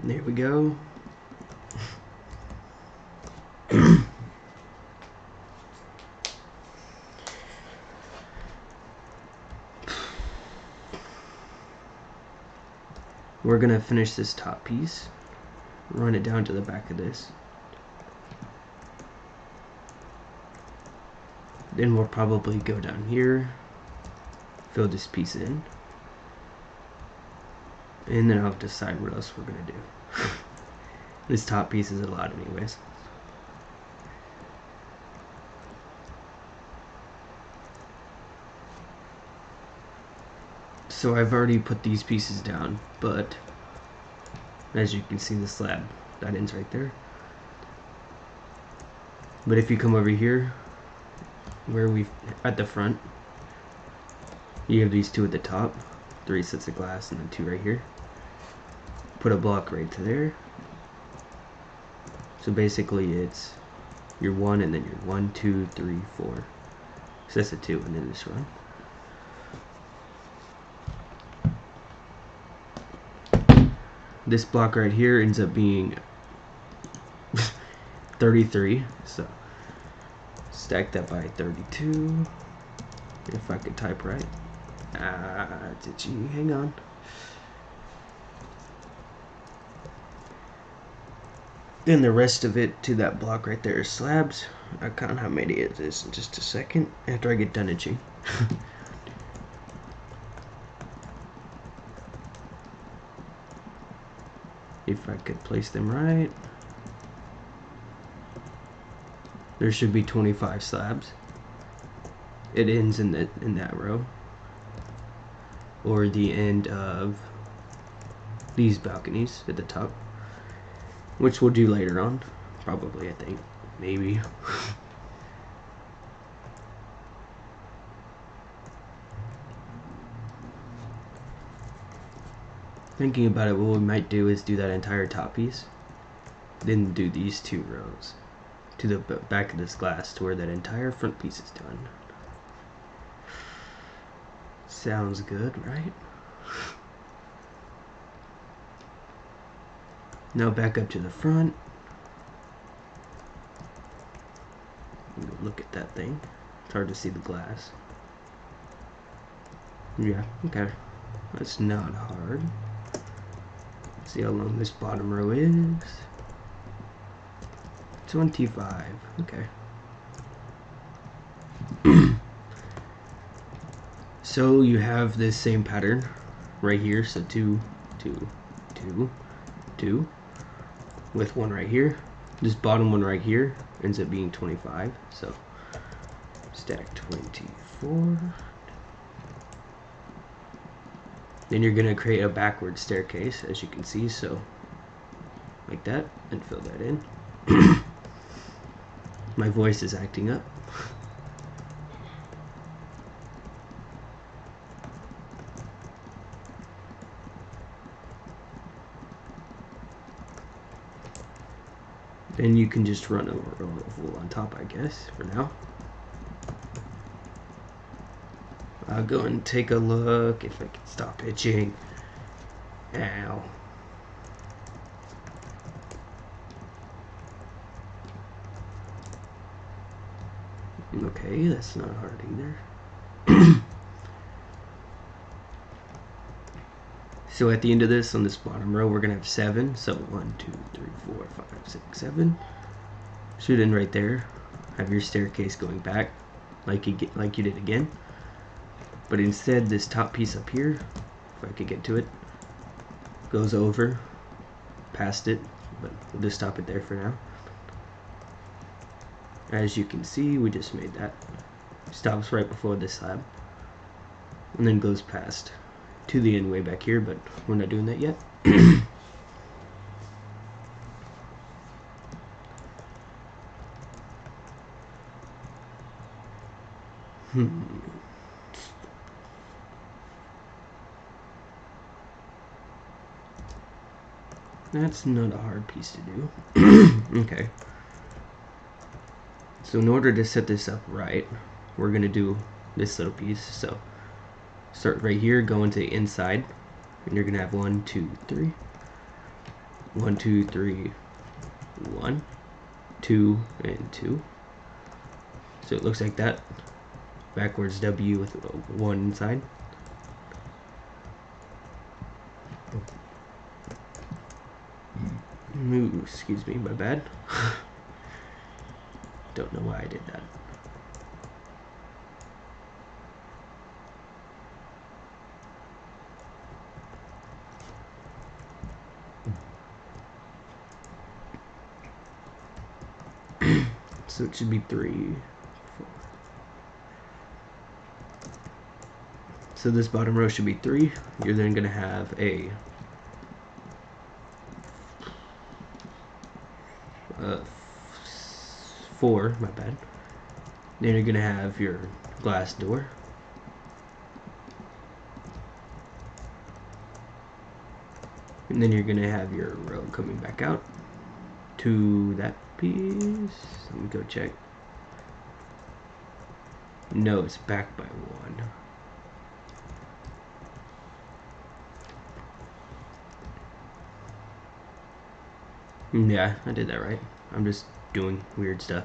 There we go. We're gonna finish this top piece, run it down to the back of this. Then we'll probably go down here, fill this piece in, and then I'll decide what else we're gonna do. This top piece is a lot anyways. So I've already put these pieces down, but as you can see, the slab, that ends right there. But if you come over here, where we've at the front, you have these two at the top, 3 sets of glass, and then 2 right here. Put a block right to there. So basically it's your 1 and then your 1, 2, 3, 4. So that's a 2 and then this one. This block right here ends up being 33, so stack that by 32, if I could type right. Did you hang on? Then the rest of it to that block right there is slabs. I'll count how many it is in just a second after I get done itching. If I could place them right, there should be 25 slabs. It ends in that row, or the end of these balconies at the top, which we'll do later on, probably. I think, maybe. Thinking about it, what we might do is do that entire top piece, then do these 2 rows to the back of this glass to where that entire front piece is done. Sounds good, right? Now back up to the front. Look at that thing. It's hard to see the glass. Yeah, okay. That's not hard. See how long this bottom row is. 25. Okay. So you have this same pattern right here. So 2, 2, 2, 2, with 1 right here. This bottom one right here ends up being 25. So stack 24. Then you're going to create a backward staircase, as you can see, so like that, and fill that in. My voice is acting up. Then you can just run a roll on top, I guess, for now. I'll go and take a look if I can stop itching. Ow. Okay, that's not hard either. So at the end of this, on this bottom row, we're gonna have 7. So 1, 2, 3, 4, 5, 6, 7. Shoot in right there. Have your staircase going back, like you did again. But instead, this top piece up here, if I could get to it, goes over, past it, but we'll just stop it there for now. As you can see, we just made that. Stops right before this slab, and then goes past to the end way back here, but we're not doing that yet. That's not a hard piece to do. Okay. So in order to set this up right, we're going to do this little piece. So start right here, go into the inside, and you're going to have 1, 2, 3. 1, 2, 3, 1, 2, and 2. So it looks like that. Backwards W with 1 inside. Ooh, excuse me, my bad. Don't know why I did that. So it should be 3, 4. So this bottom row should be 3. You're then going to have a 4, my bad. Then you're going to have your glass door. And then you're going to have your row coming back out to that piece. Let me go check. No, it's back by 1. Yeah, I did that right. I'm just doing weird stuff.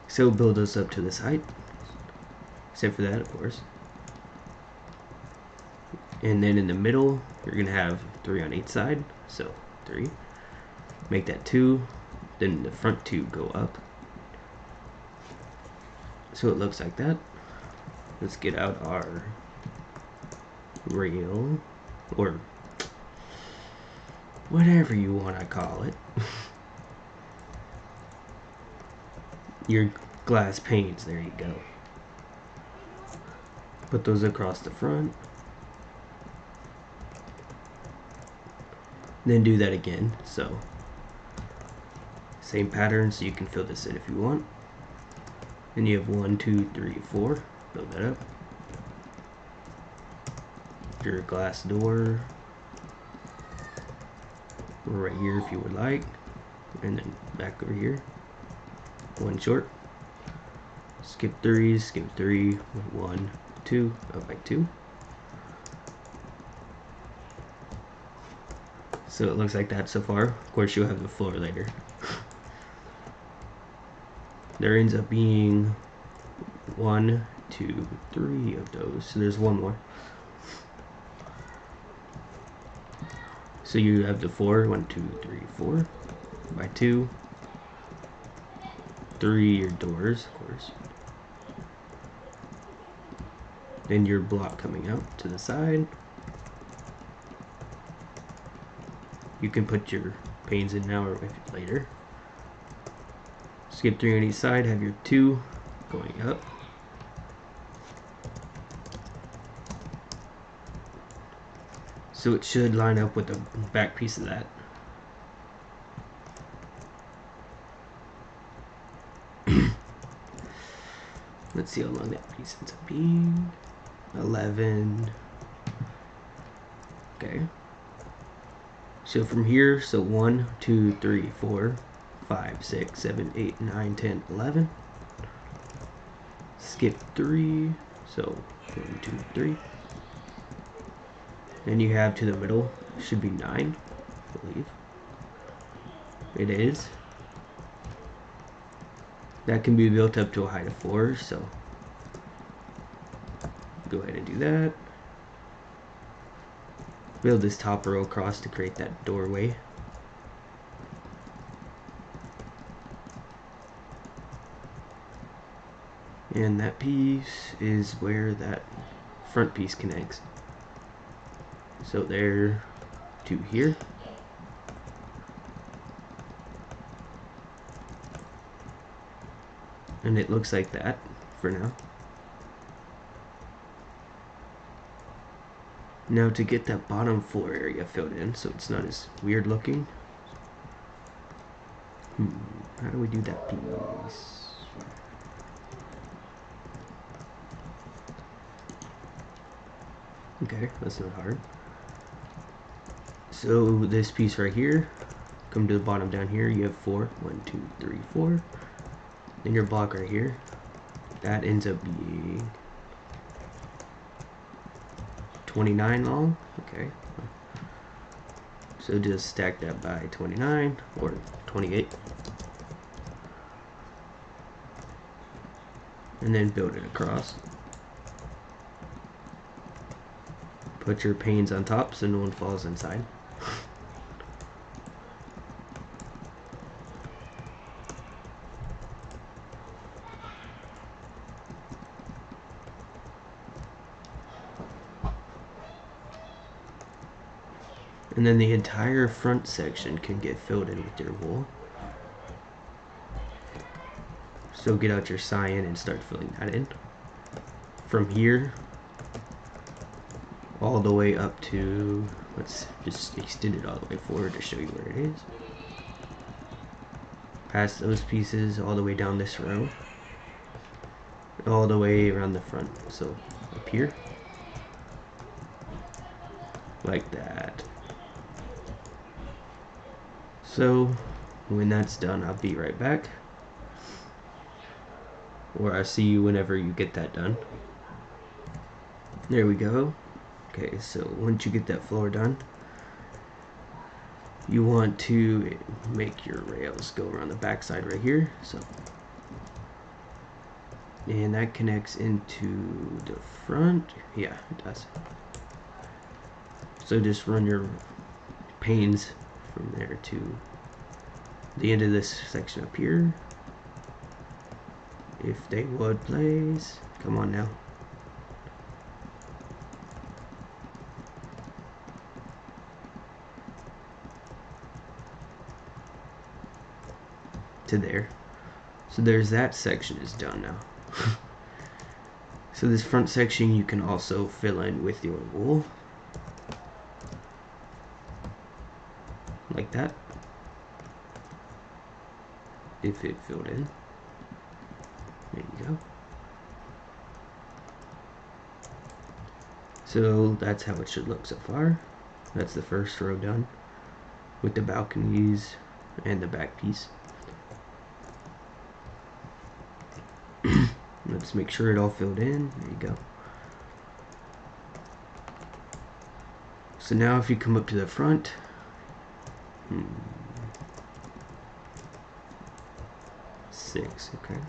So build us up to this height. Except for that, of course. And then in the middle, you're going to have 3 on each side. So 3. Make that 2. Then the front 2 go up. So it looks like that. Let's get out our rail, or whatever you want to call it. Your glass panes, there you go. Put those across the front. Then do that again. So same pattern, so you can fill this in if you want. And you have 1, 2, 3, 4. Build that up. Your glass door right here if you would like, and then back over here. 1 short. Skip 3, skip 3, 1, 2, up by 2. So it looks like that so far. Of course, you'll have the floor later. There ends up being 1, 2, 3 of those. So there's 1 more. So you have the 4, 1, 2, 3, 4 by 2. 3 your doors, of course. Then your block coming out to the side. You can put your panes in now or later. Skip 3 on each side, have your 2 going up. So it should line up with the back piece of that. Let's see how long that piece ends up being. 11. Okay. So from here, so 1, 2, 3, 4, 5, 6, 7, 8, 9, 10, 11. Skip 3, so 1, 2, 3. Then you have to the middle, should be 9, I believe. It is. That can be built up to a height of 4, so go ahead and do that. Build this top row across to create that doorway. And that piece is where that front piece connects. So there to here. And it looks like that for now. Now to get that bottom floor area filled in so it's not as weird looking. How do we do that piece? Okay, that's not hard. So this piece right here, come to the bottom down here, you have 4. 1, 2, 3, 4. Then your block right here, that ends up being 29 long. Okay. So just stack that by 29 or 28. And then build it across. Put your panes on top so no one falls inside. And then the entire front section can get filled in with your wool. So get out your cyan and start filling that in. From here all the way up to, let's just extend it all the way forward to show you where it is. Past those pieces all the way down this row, all the way around the front. So up here, like that. So when that's done, I'll be right back, or I'll see you whenever you get that done. There we go. Okay, so once you get that floor done, you want to make your rails go around the back side right here. So, and that connects into the front. Yeah, it does. So just run your panes from there to the end of this section up here. If they would, please. Come on now. To there. So there's that section is done now. So this front section you can also fill in with your wool. Like that. If it filled in. There you go. So that's how it should look so far. That's the first row done with the balconies and the back piece. Let's make sure it all filled in. There you go. So now if you come up to the front, six, okay.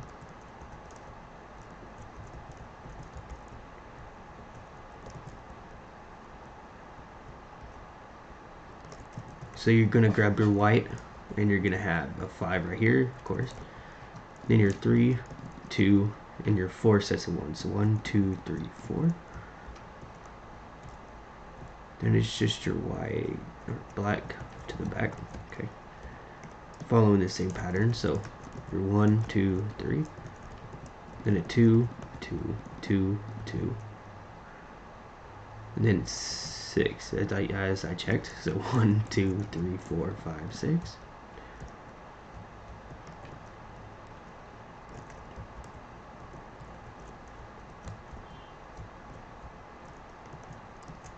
So you're gonna grab your white, and you're gonna have a 5 right here, of course. Then your 3, 2, and your 4 sets of 1. So 1, 2, 3, 4. Then it's just your white or black to the back. Okay. Following the same pattern. So your 1, 2, 3. Then a 2, 2, 2, 2. And then 6 as I checked. So 1, 2, 3, 4, 5, 6.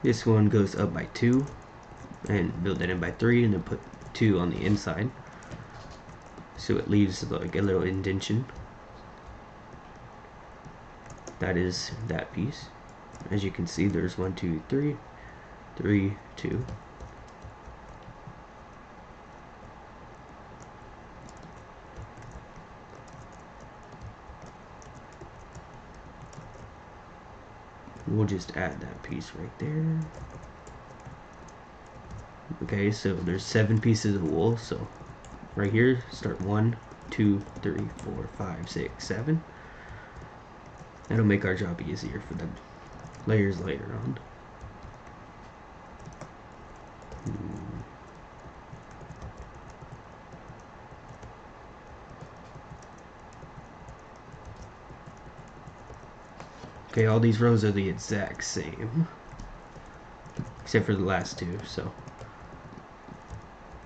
This one goes up by 2 and build that in by 3 and then put 2 on the inside. So it leaves like a little indentation. That is that piece. As you can see, there's 1, 2, 3, 3, 2. We'll just add that piece right there. Okay, so there's 7 pieces of wool. So right here, start 1, 2, 3, 4, 5, 6, 7. That'll make our job easier for the layers later on. Okay, all these rows are the exact same, except for the last 2, so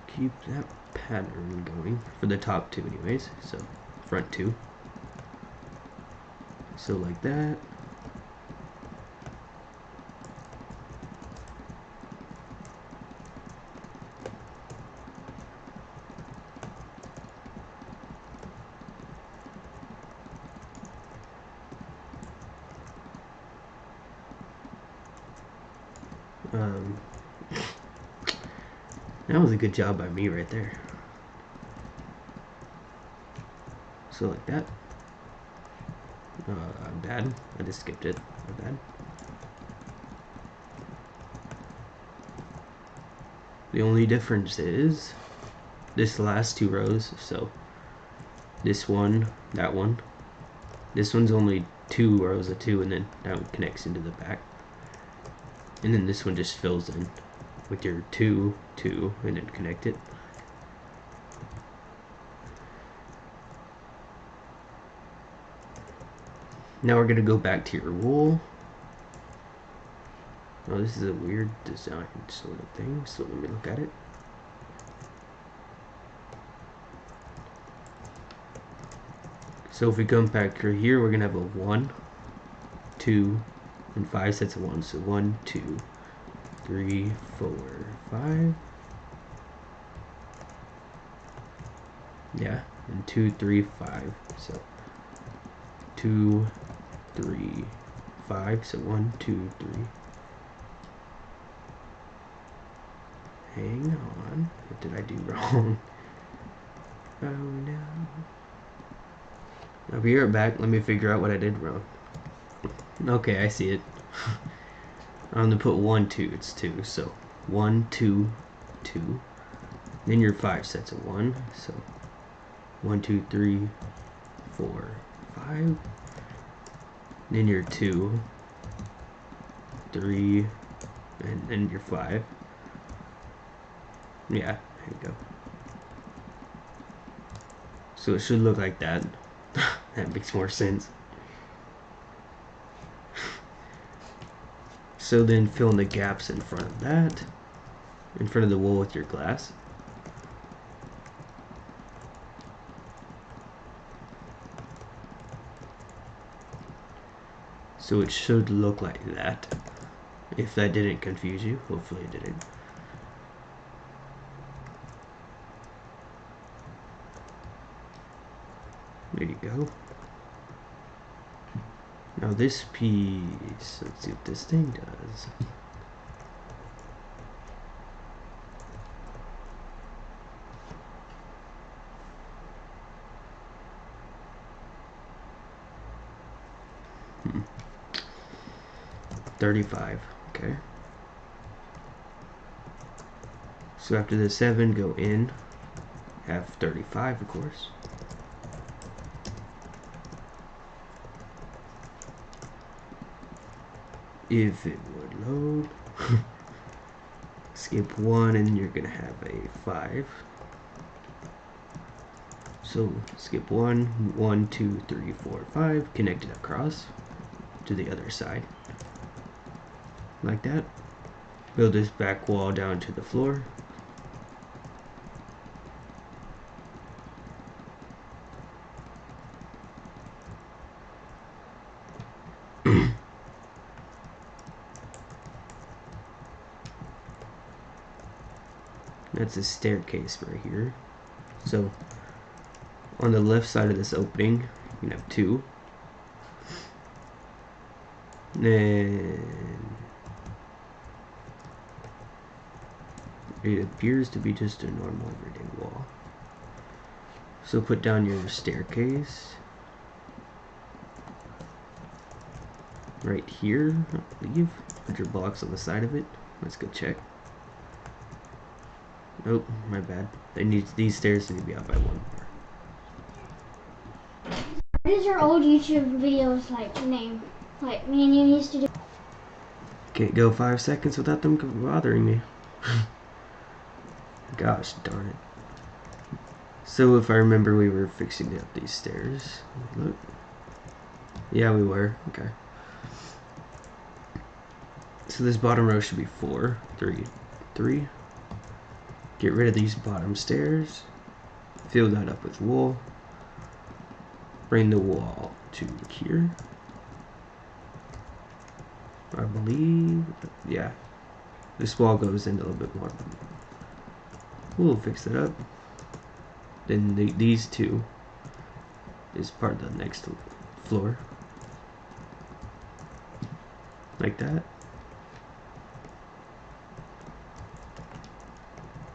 keep that pattern going for the top 2 anyways. So front 2, so like that. That was a good job by me right there. So like that. Bad. I just skipped it. My bad. The only difference is this last two rows. So this one, that one. This one's only 2 rows of 2, and then that one connects into the back. And then this one just fills in with your 2, 2, and then connect it. Now we're going to go back to your wool. Oh, this is a weird design sort of thing, so let me look at it. So if we come back through here, we're going to have a 1, 2, and 5 sets of 1. So 1, 2, 3, 4, 5. Yeah, and 2, 3, 5. So 2, 3, 5. So 1, 2, 3. Hang on. What did I do wrong? Oh no. I'll be right back. Let me figure out what I did wrong. Okay, I see it. I'm gonna put 1, 2. It's 2. So 1, 2, 2. Then your 5 sets of 1. So 1, 2, 3, 4, 5. Then your 2, 3, and then your 5. Yeah, there you go. So it should look like that. That makes more sense. So then fill in the gaps in front of that, in front of the wool with your glass. So it should look like that. If that didn't confuse you, hopefully it didn't. There you go. Now this piece, let's see what this thing does. Hmm. 35, okay. So after the 7, go in, have 35 of course. If it would load. Skip 1 and you're gonna have a 5. So skip 1, 1, 2, 3, 4, 5, connect it across to the other side. Like that. Build this back wall down to the floor. That's a staircase right here. So on the left side of this opening, you can have 2. And it appears to be just a normal everyday wall. So put down your staircase right here, I believe. Put your blocks on the side of it. Let's go check. Nope, my bad. These stairs need to be out by 1 more. What is your old YouTube videos like name? Like me and you used to do. Can't go 5 seconds without them bothering me. Gosh darn it. So if I remember, we were fixing up these stairs. Look. Yeah, we were. Okay. So this bottom row should be 4, 3, 3. Get rid of these bottom stairs. Fill that up with wool. Bring the wall to here. I believe, yeah. This wall goes in a little bit more. We'll fix that up. Then these two is part of the next floor. Like that.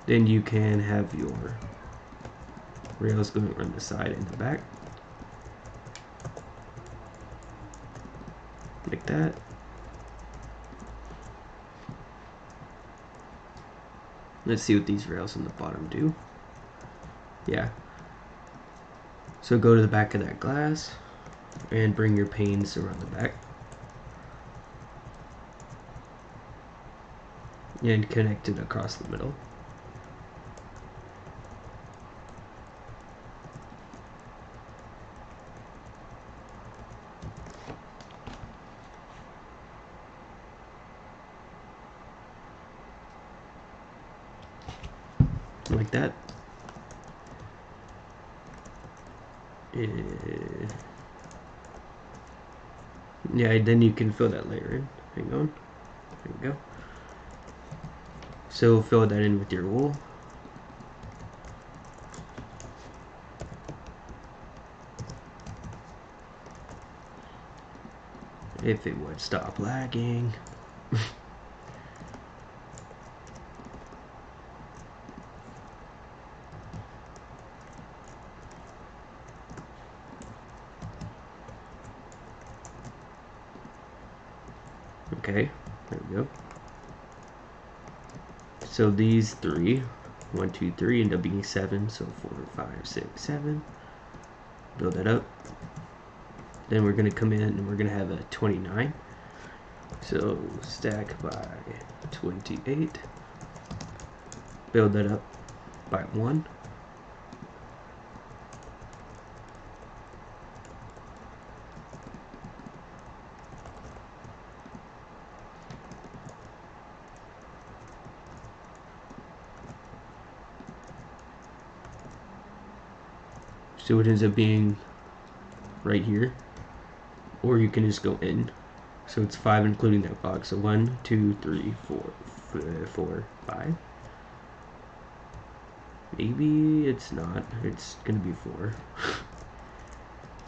Then you can have your rails going around the side and the back. Like that. Let's see what these rails on the bottom do. Yeah. So go to the back of that glass and bring your panes around the back. And connect it across the middle. Like that. Yeah, then you can fill that layer in. Hang on. There you go. So fill that in with your wool. If it would stop lagging. Okay, there we go. So these three, 1, 2, 3, end up being 7. So 4, 5, 6, 7. Build that up. Then we're going to come in and we're going to have a 29. So stack by 28. Build that up by 1. So it ends up being right here, or you can just go in. So it's 5 including that box. So 1, 2, 3, 4, 5. Maybe it's not. It's gonna be 4.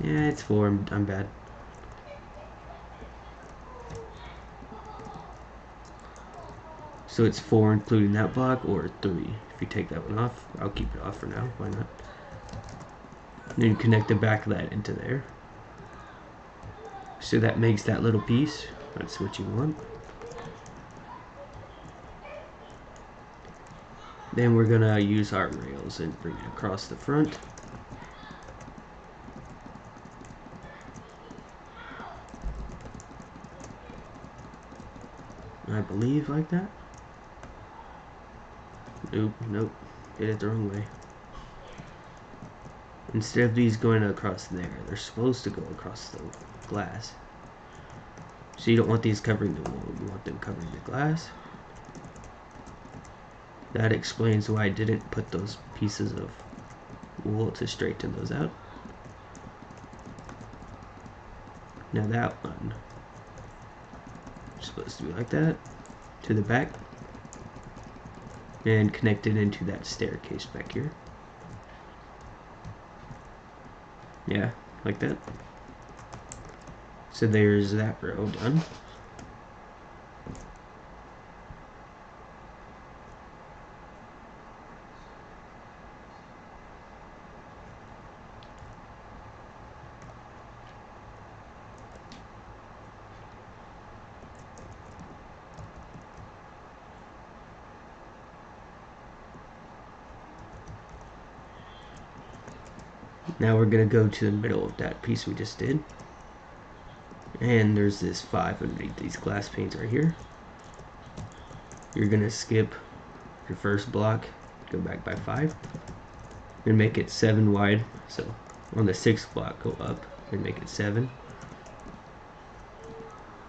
Yeah, it's 4. I'm bad. So it's 4 including that block, or 3. If you take that one off, I'll keep it off for now. Why not? And then connect the back of that into there. So that makes that little piece. That's what you want. Then we're gonna use our rails and bring it across the front. I believe like that. Nope. Did it the wrong way. Instead of these going across there, they're supposed to go across the glass. So you don't want these covering the wall, you want them covering the glass. That explains why I didn't put those pieces of wool to straighten those out. Now that one is supposed to be like that, to the back, and connected into that staircase back here. Yeah, like that. So there's that row done. Now we're gonna go to the middle of that piece we just did. And there's this 5 underneath these glass panes right here. You're gonna skip your first block, go back by 5, and make it 7 wide. So on the 6th block, go up and make it 7,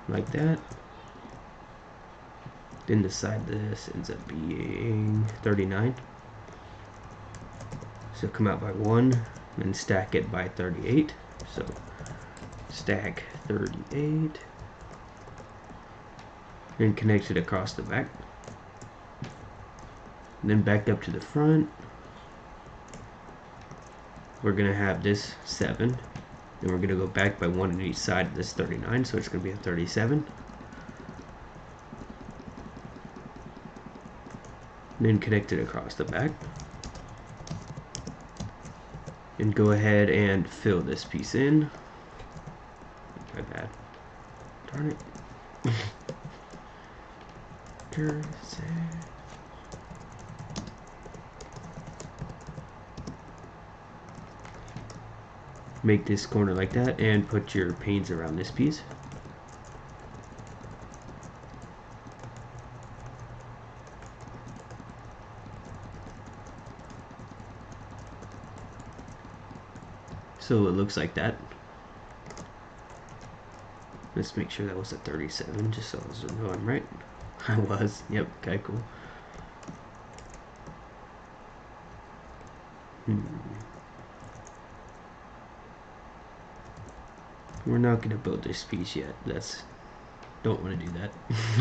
like that. Then the side of this ends up being 39. So come out by 1, and stack it by 38. So stack 38, and connect it across the back. And then back up to the front. We're gonna have this 7, and we're gonna go back by 1 on each side of this 39, so it's gonna be a 37. and then connect it across the back. And go ahead and fill this piece in. My bad. Darn it. Make this corner like that and put your panes around this piece. So it looks like that. Let's make sure that was a 37, just so I know I'm right. I was. Yep. Okay, cool. We're not gonna build this piece yet. Don't want to do that.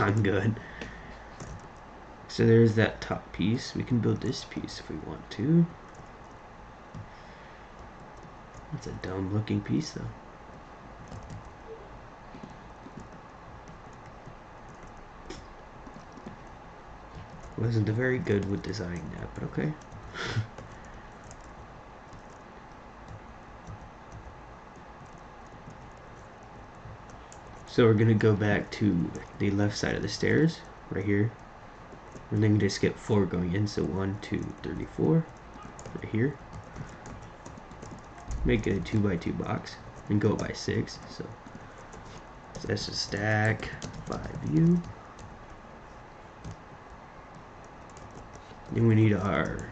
I'm good. So there's that top piece. We can build this piece if we want to. It's a dumb looking piece though. Wasn't very good with designing that, but okay. So we're gonna go back to the left side of the stairs, right here. And then just skip 4 going in, so 1, 2, 34, right here. Make it a 2x2 box, and go by 6, so that's a stack, 5U. Then we need our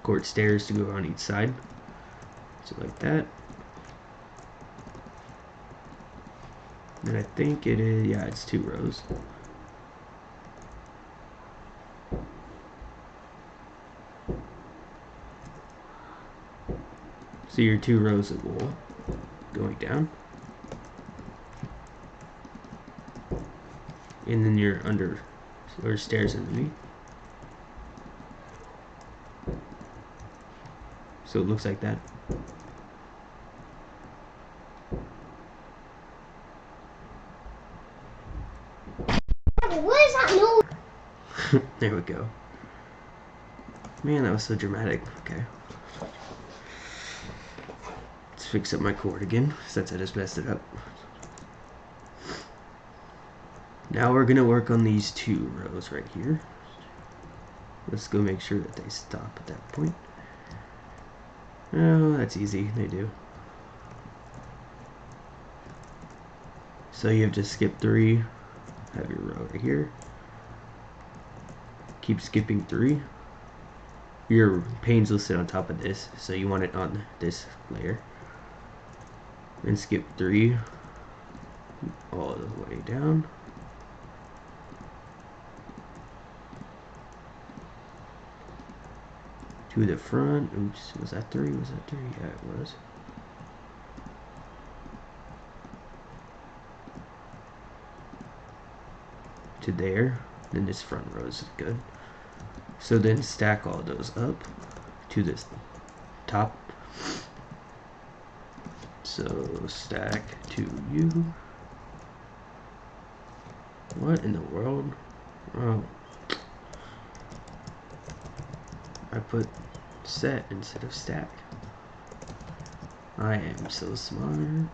court stairs to go on each side, so like that. And I think it is, yeah, it's 2 rows. So your 2 rows of wool going down. And then your stairs underneath. So it looks like that. What is that noise? There we go. Man, that was so dramatic. Okay. Let's fix up my cord again, since I just messed it up. Now we're gonna work on these 2 rows right here. Let's go make sure that they stop at that point. Oh, that's easy, they do. So you have to skip 3, have your row right here. Keep skipping 3. Your panes will sit on top of this, so you want it on this layer. And skip 3 all the way down. To the front. Oops, was that 3? Was that 3? Yeah, it was. To there. Then this front row is good. So then stack all those up to this top. So stack to you. What in the world? Oh. I put set instead of stack. I am so smart.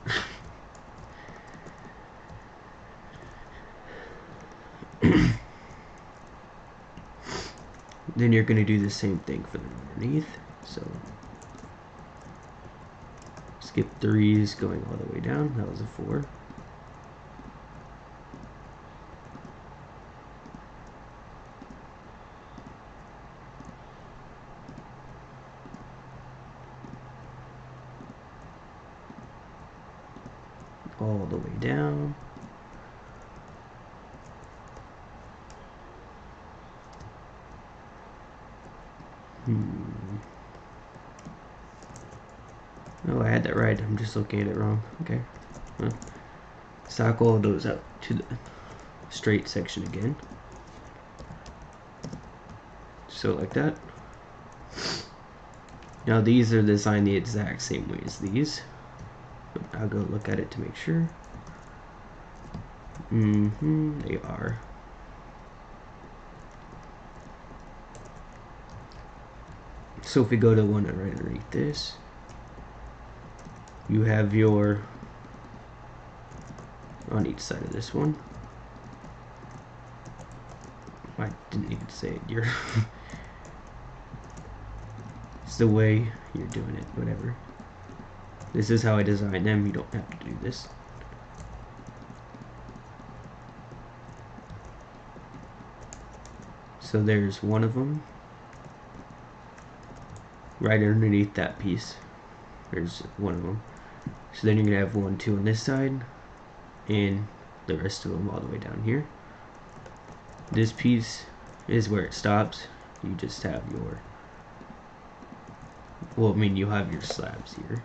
Then you're going to do the same thing for the underneath. So skip 3s going all the way down. That was a 4. All the way down. Oh, I had that right. I'm just looking at it wrong. Okay. Well, stack all of those up to the straight section again. So like that. Now these are designed the exact same way as these. I'll go look at it to make sure. They are. So if we go to one right underneath this, you have your, on each side of this one, I didn't even say it, you're it's the way you're doing it, whatever. This is how I designed them, you don't have to do this. So there's one of them right underneath that piece. There's one of them. So then you're gonna have 1, 2 on this side, and the rest of them all the way down here. This piece is where it stops. You just have your, well, I mean, you have your slabs here,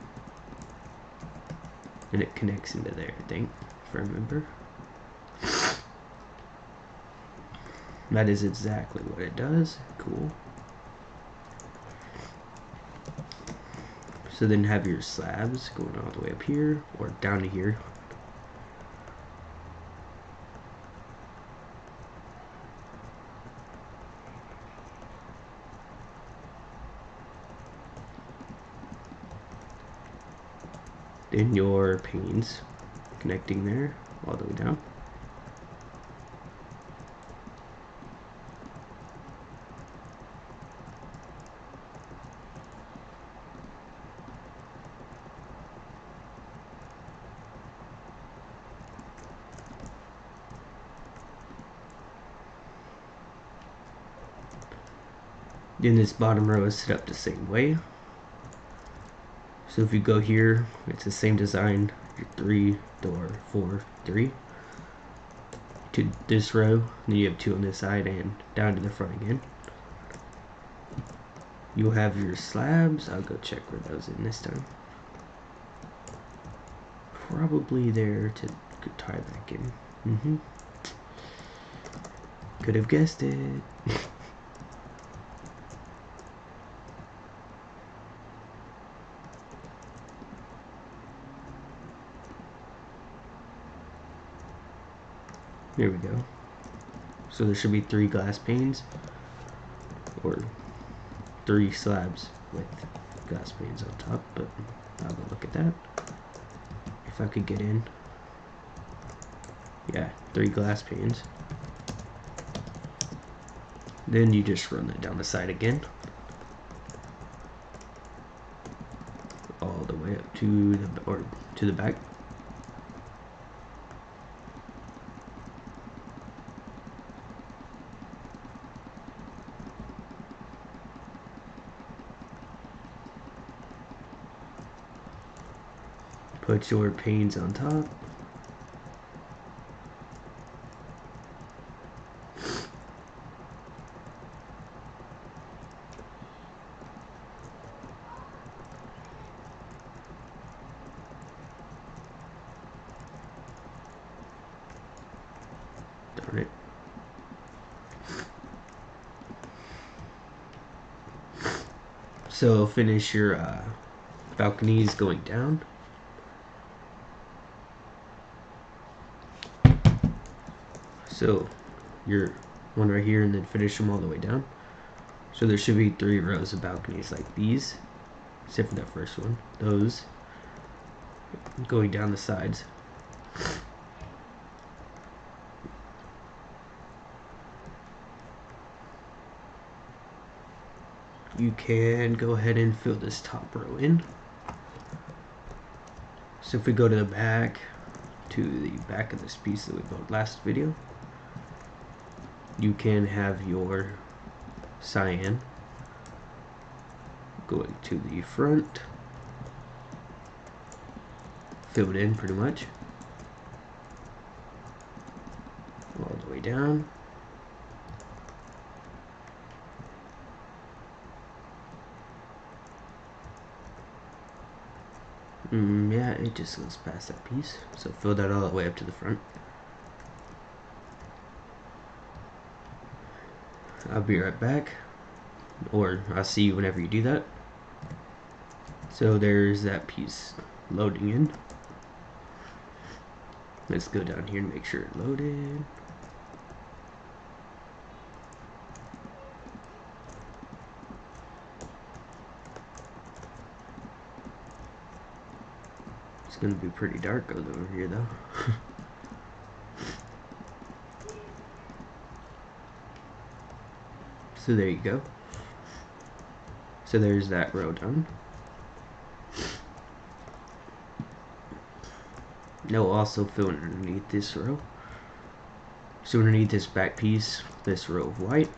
and it connects into there, I think, if I remember. That is exactly what it does. Cool. So then have your slabs going all the way up here, or down to here. Then your panes connecting there all the way down. Then this bottom row is set up the same way. So if you go here, it's the same design, your 3 door 4 3 to this row, then you have 2 on this side and down to the front again. You'll have your slabs. I'll go check where those in this time. Probably there to tie back in. Could have guessed it. There we go. So there should be 3 glass panes, or 3 slabs with glass panes on top, but I'll go look at that. If I could get in. Yeah, 3 glass panes. Then you just run that down the side again. All the way up to the back. Put your panes on top. Darn it. So finish your balconies going down. So your one right here, and then finish them all the way down. So there should be 3 rows of balconies like these, except for that first one. Those going down the sides. You can go ahead and fill this top row in. So if we go to the back, to the back of this piece that we built last video, you can have your cyan going to the front, filled in pretty much all the way down. Yeah, it just goes past that piece, so fill that all the way up to the front. I'll be right back, or I'll see you whenever you do that. So there's that piece loading in. Let's go down here and make sure it loaded. It's gonna be pretty dark over here though. So there you go. So there's that row done. Now also fill underneath this row. So underneath this back piece, this row of white,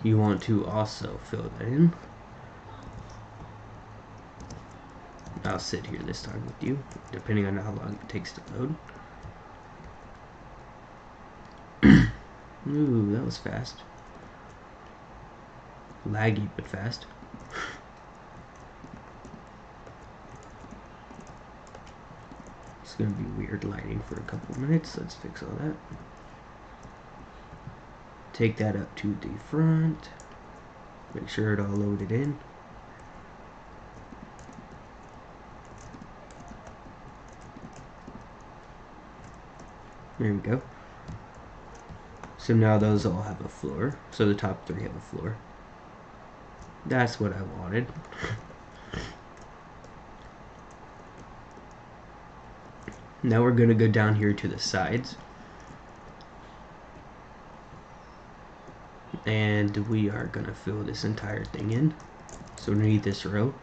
you want to also fill that in. I'll sit here this time with you, depending on how long it takes to load. Ooh, that was fast. Laggy, but fast. It's gonna be weird lighting for a couple minutes. Let's fix all that. Take that up to the front. Make sure it all loaded in. There we go. So now those all have a floor. So the top three have a floor. That's what I wanted. Now we're going to go down here to the sides. And we are going to fill this entire thing in. So underneath this row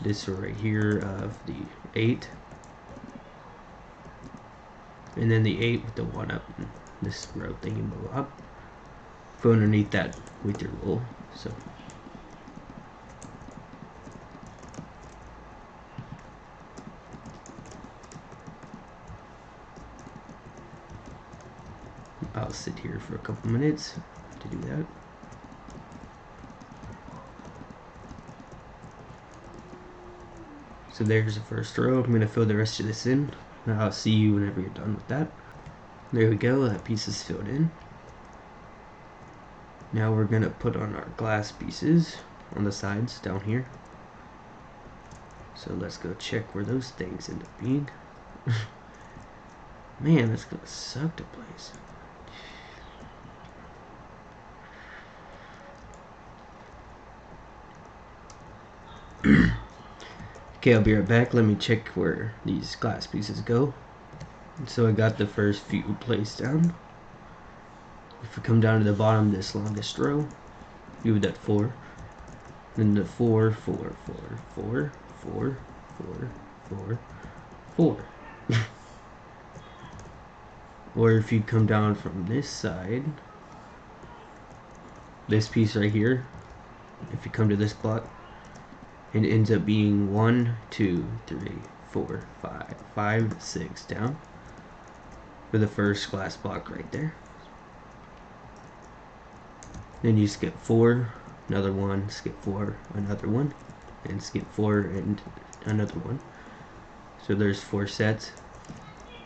right here of the 8. And then the 8 with the 1 up. This row thingy go up. Fill underneath that with your wool. So I'll sit here for a couple minutes to do that. So there's the first row. I'm going to fill the rest of this in. I'll see you whenever you're done with that. There we go, that piece is filled in. Now we're going to put on our glass pieces on the sides down here. So let's go check where those things end up being. Man, that's going to suck to place. Okay, I'll be right back. Let me check where these glass pieces go. So I got the first few placed down. If we come down to the bottom, this longest row, do that 4. Then the 4, 4, 4, 4, 4, 4, 4, 4. Or if you come down from this side, this piece right here, if you come to this block, it ends up being 1, 2, 3, 4, 5, 5, 6 down for the first glass block right there. Then you skip 4, another 1, skip 4, another 1, and skip 4 and another 1. So there's 4 sets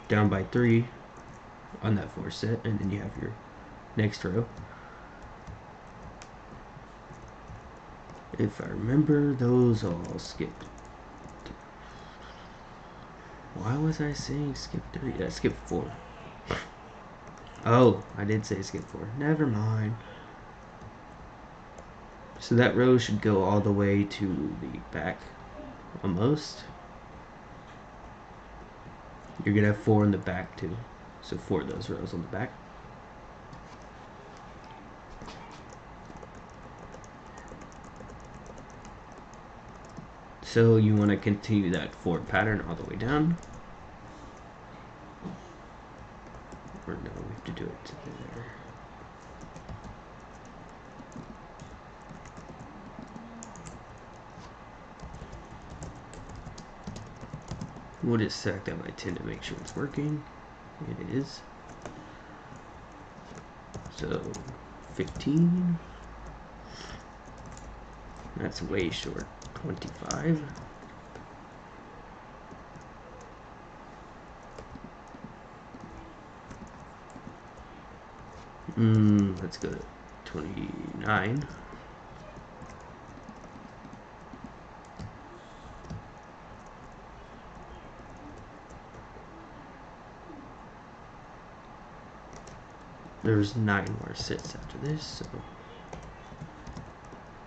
down by 3 on that 4 set, and then you have your next row. If I remember, those all skipped. Why was I saying skip 3? I skipped 4. Oh, I did say skip 4. Never mind. So that row should go all the way to the back, almost. You're going to have 4 in the back too. So 4 of those rows on the back. So you want to continue that 4 pattern all the way down. Or no, we have to do it to there. We'll just select that by 10 to make sure it's working. It is. So 15. That's way short. 25. Let's go to 29. There's 9 more sets after this, so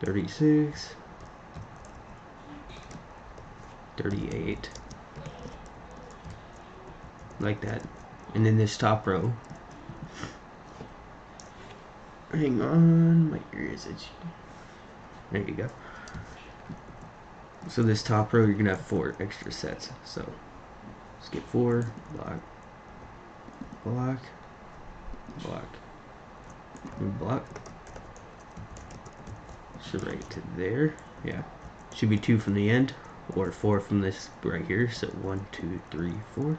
36. 38, like that. And then this top row, hang on, my ear is itchy. There you go. So this top row, you're gonna have 4 extra sets. So skip 4, block, block, block, and block. So right to there, yeah. Should be 2 from the end, or 4 from this right here. So 1, 2, 3, 4.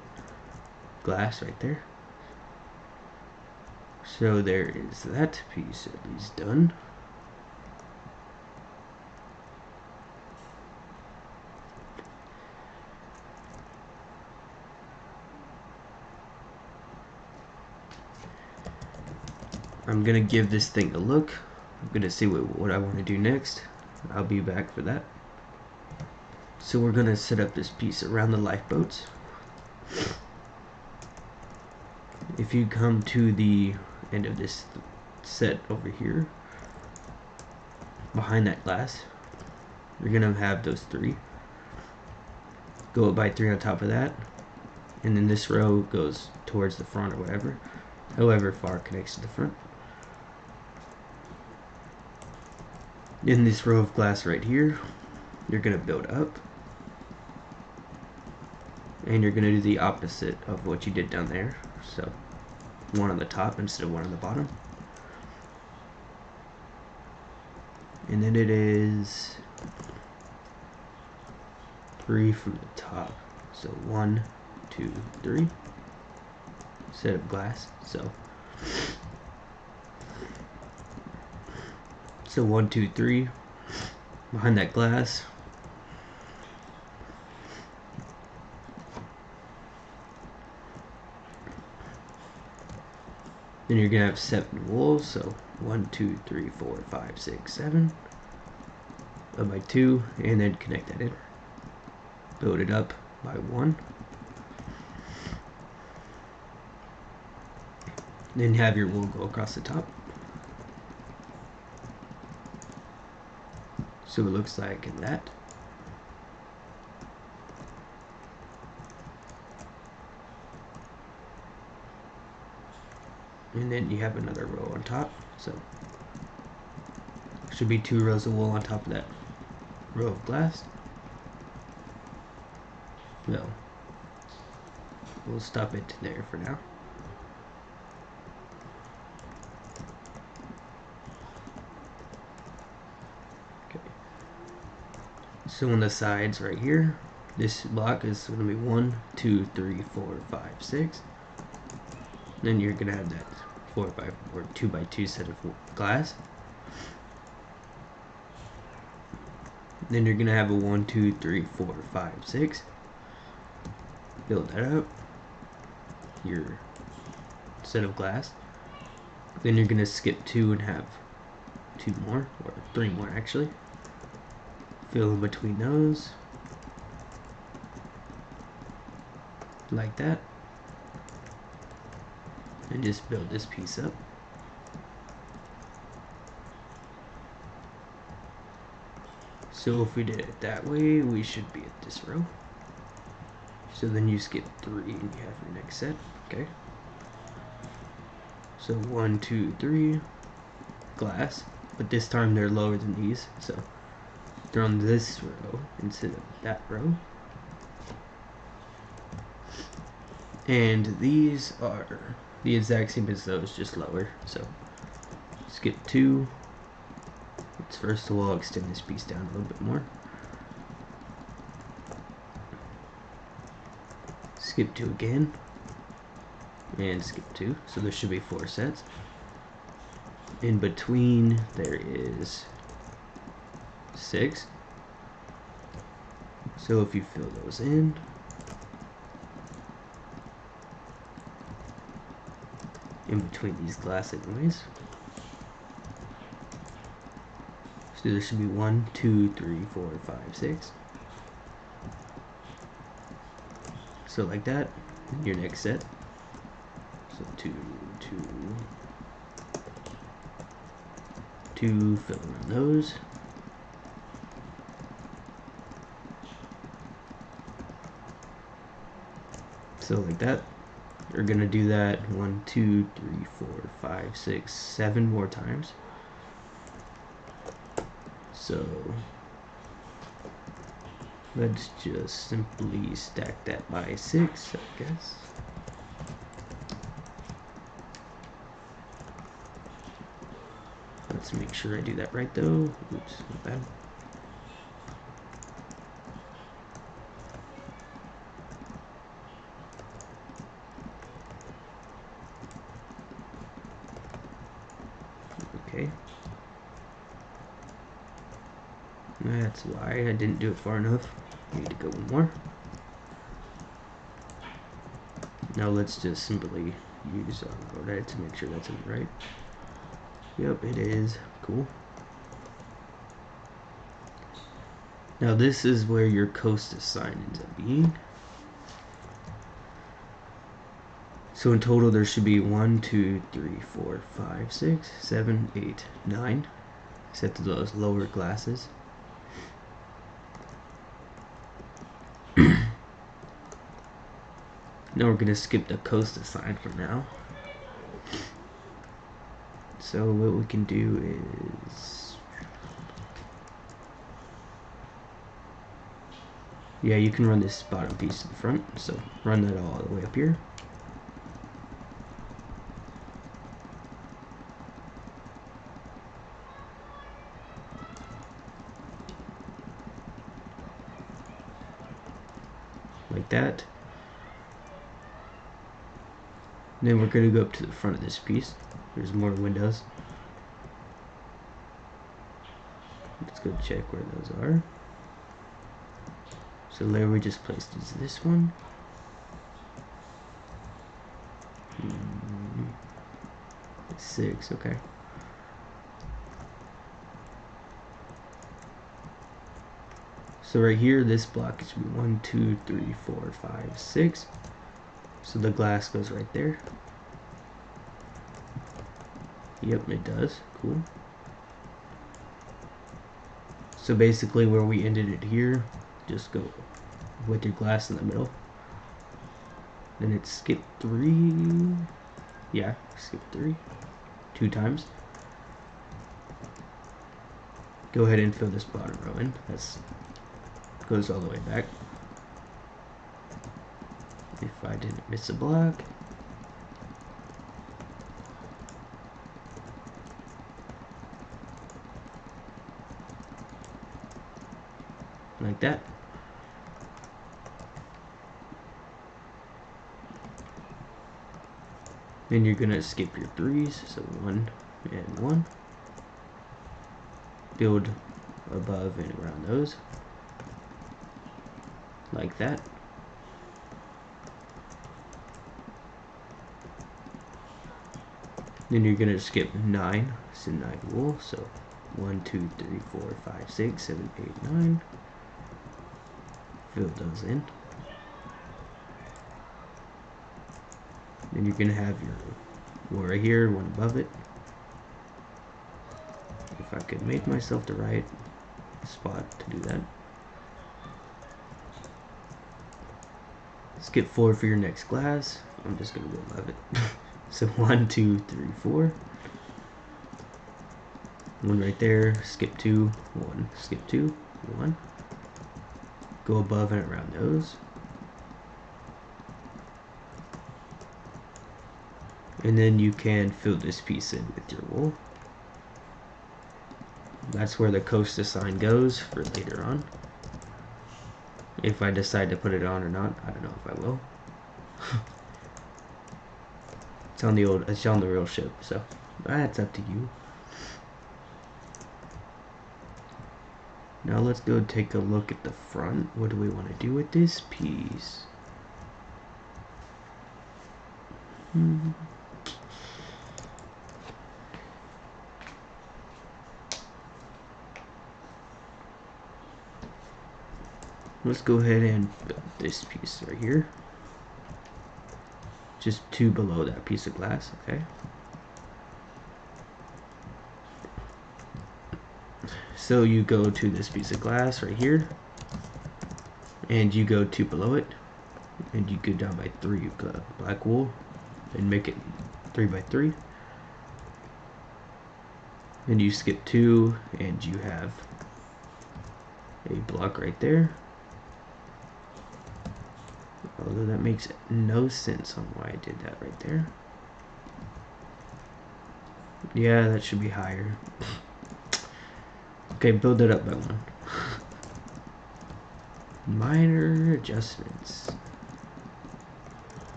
Glass right there. So there is that piece at least done. I'm gonna give this thing a look. I'm gonna see what I want to do next. I'll be back for that. So we're gonna set up this piece around the lifeboats. If you come to the end of this set over here, behind that glass, you're gonna have those 3. Go up by 3 on top of that, and then this row goes towards the front or whatever, however far it connects to the front. In this row of glass right here, you're gonna build up, and you're gonna do the opposite of what you did down there. So 1 on the top instead of 1 on the bottom. And then it is 3 from the top. So 1, 2, 3. Set of glass. So 1, 2, 3. Behind that glass. Then you're gonna have 7 walls. So 1, 2, 3, 4, 5, 6, 7. Up by 2, and then connect that in. Build it up by 1. Then have your wool go across the top. So it looks like that. And then you have another row on top. So should be 2 rows of wool on top of that row of glass. Well, we'll stop it there for now. Okay. So on the sides right here, this block is going to be 1, 2, 3, 4, 5, 6. Then you're going to have that 4 by or 2 by 2 set of glass. Then you're going to have a 1, 2, 3, 4, 5, 6. Build that up. Your set of glass. Then you're going to skip 2 and have 2 more, or 3 more actually. Fill in between those. Like that. And just build this piece up. So if we did it that way, we should be at this row. So then you skip 3 and you have your next set, okay? So 1, 2, 3, glass, but this time they're lower than these, so they're on this row instead of that row. And these are the exact same as those, just lower. So skip 2. Let's first of all extend this piece down a little bit more. Skip 2 again. And skip 2. So there should be 4 sets. In between there is 6. So if you fill those in, between these glass anyways. So there should be 1, 2, 3, 4, 5, 6. So like that, your next set. So 2, 2, fill around those. So like that. We're gonna do that 1, 2, 3, 4, 5, 6, 7 more times. So let's just simply stack that by 6, I guess. Let's make sure I do that right though. Oops, not bad. Okay. That's why I didn't do it far enough. Need to go one more. Now let's just simply use our red to make sure that's in the right. Yep, it is. Cool. Now this is where your Costa sign ends up being. So in total there should be 1, 2, 3, 4, 5, 6, 7, 8, 9. Except for those lower glasses. Now we're gonna skip the Costa sign for now. So what we can do is, yeah, you can run this bottom piece to the front. So run that all the way up here. Like that. And then we're going to go up to the front of this piece. There's more windows. Let's go check where those are. So there we just placed is this one. 6, okay. So right here, this block should be 1, 2, 3, 4, 5, 6. So the glass goes right there. Yep, it does. Cool. So basically where we ended it here, just go with your glass in the middle. Then it's skip 3. Yeah, skip 3. 2 times. Go ahead and fill this bottom row in. That's goes all the way back. If I didn't miss a block. Like that. Then you're gonna skip your 3s, so 1 and 1. Build above and around those. Like that. Then you're gonna skip 9, so 9 wool, so 1, 2, 3, 4, 5, 6, 7, 8, 9. Fill those in. Then you're gonna have your wool right here, one above it. If I could make myself the right spot to do that. Skip 4 for your next glass. I'm just gonna go above it. So 1, 2, 3, 4. 1 right there. Skip 2, 1. Skip 2, 1. Go above and around those. And then you can fill this piece in with your wool. That's where the Costa sign goes for later on. If I decide to put it on or not, I don't know if I will. It's on the real ship, so that's up to you. Now let's go take a look at the front. What do we want to do with this piece? Let's go ahead and build this piece right here. Just 2 below that piece of glass, okay? So you go to this piece of glass right here, and you go 2 below it, and you go down by 3 black wool and make it 3 by 3, and you skip 2 and you have a block right there. Although that makes no sense on why I did that right there. Yeah, that should be higher. Okay, build it up by 1. Minor adjustments.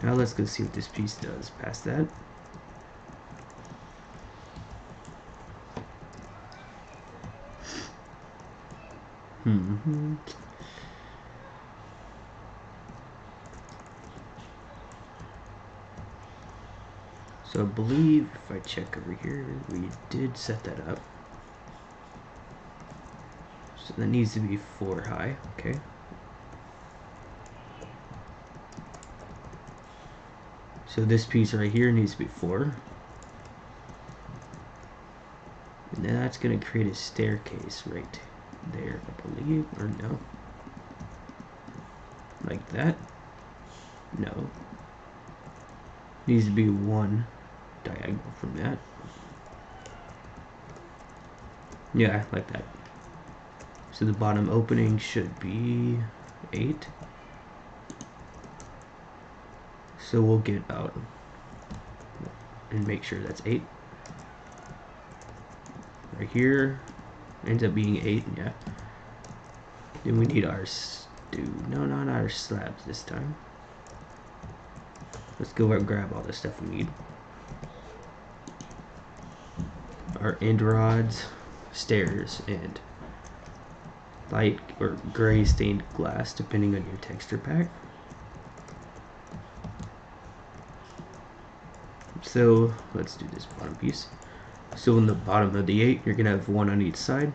Now let's go see what this piece does past that. So I believe if I check over here, we did set that up. So that needs to be 4 high, okay. So this piece right here needs to be 4. And then that's going to create a staircase right there, I believe, or no. Like that? No. Needs to be 1 diagonal from that. Yeah, like that. So the bottom opening should be 8. So we'll get out and make sure that's 8. Right here ends up being 8, yeah. Then we need our no, not our slabs this time. Let's go and grab all the stuff we need. Our end rods, stairs, and light or gray stained glass depending on your texture pack. So let's do this bottom piece. So in the bottom of the 8, you're gonna have 1 on each side.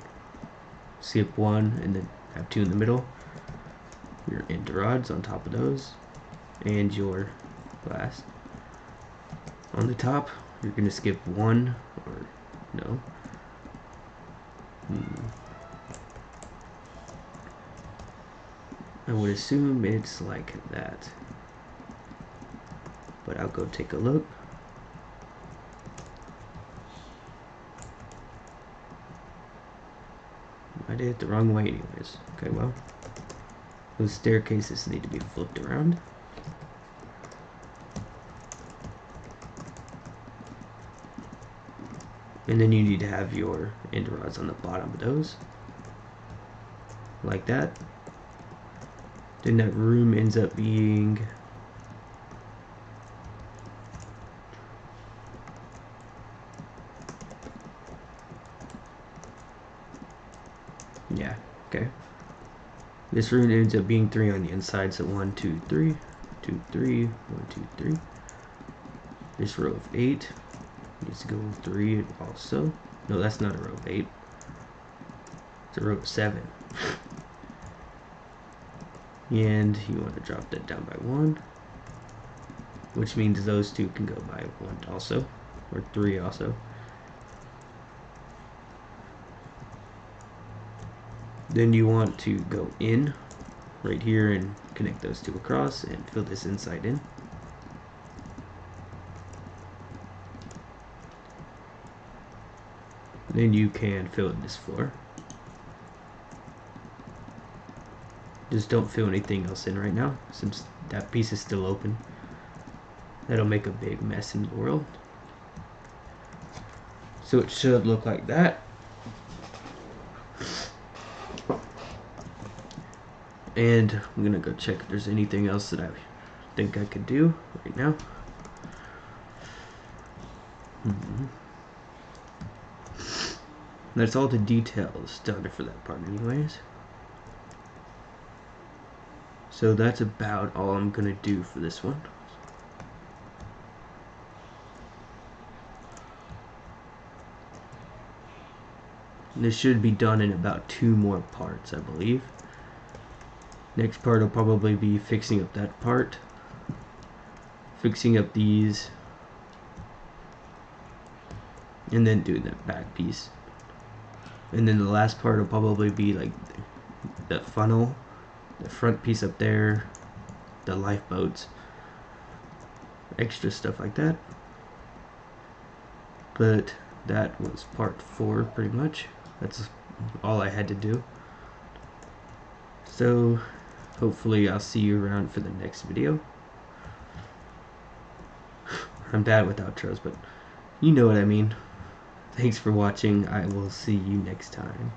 Skip 1 and then have 2 in the middle. Your end rods on top of those, and your glass. On the top, you're gonna skip 1 or no. I would assume it's like that, but I'll go take a look. I did it the wrong way anyways. Okay, well, those staircases need to be flipped around. And then you need to have your end rods on the bottom of those. Like that. Then that room ends up being okay. This room ends up being 3 on the inside, so 1, 2, 3, 2, 3, 1, 2, 3. This row of 8 needs to go 3 also. No, that's not a row of 8. It's a row of 7. And you want to drop that down by 1, which means those 2 can go by 1 also, or 3 also. Then you want to go in right here and connect those 2 across and fill this inside in. Then you can fill in this floor. Just don't fill anything else in right now, since that piece is still open. That'll make a big mess in the world. So it should look like that. And I'm gonna go check if there's anything else that I think I could do right now. That's all the details done for that part anyways. So that's about all I'm gonna do for this one. This should be done in about 2 more parts, I believe. Next part will probably be fixing up that part, fixing up these, and then doing that back piece. And then the last part will probably be like the funnel, the front piece up there, the lifeboats, extra stuff like that. But that was part 4 pretty much. That's all I had to do. So hopefully I'll see you around for the next video. I'm bad with outros, but you know what I mean. Thanks for watching. I will see you next time.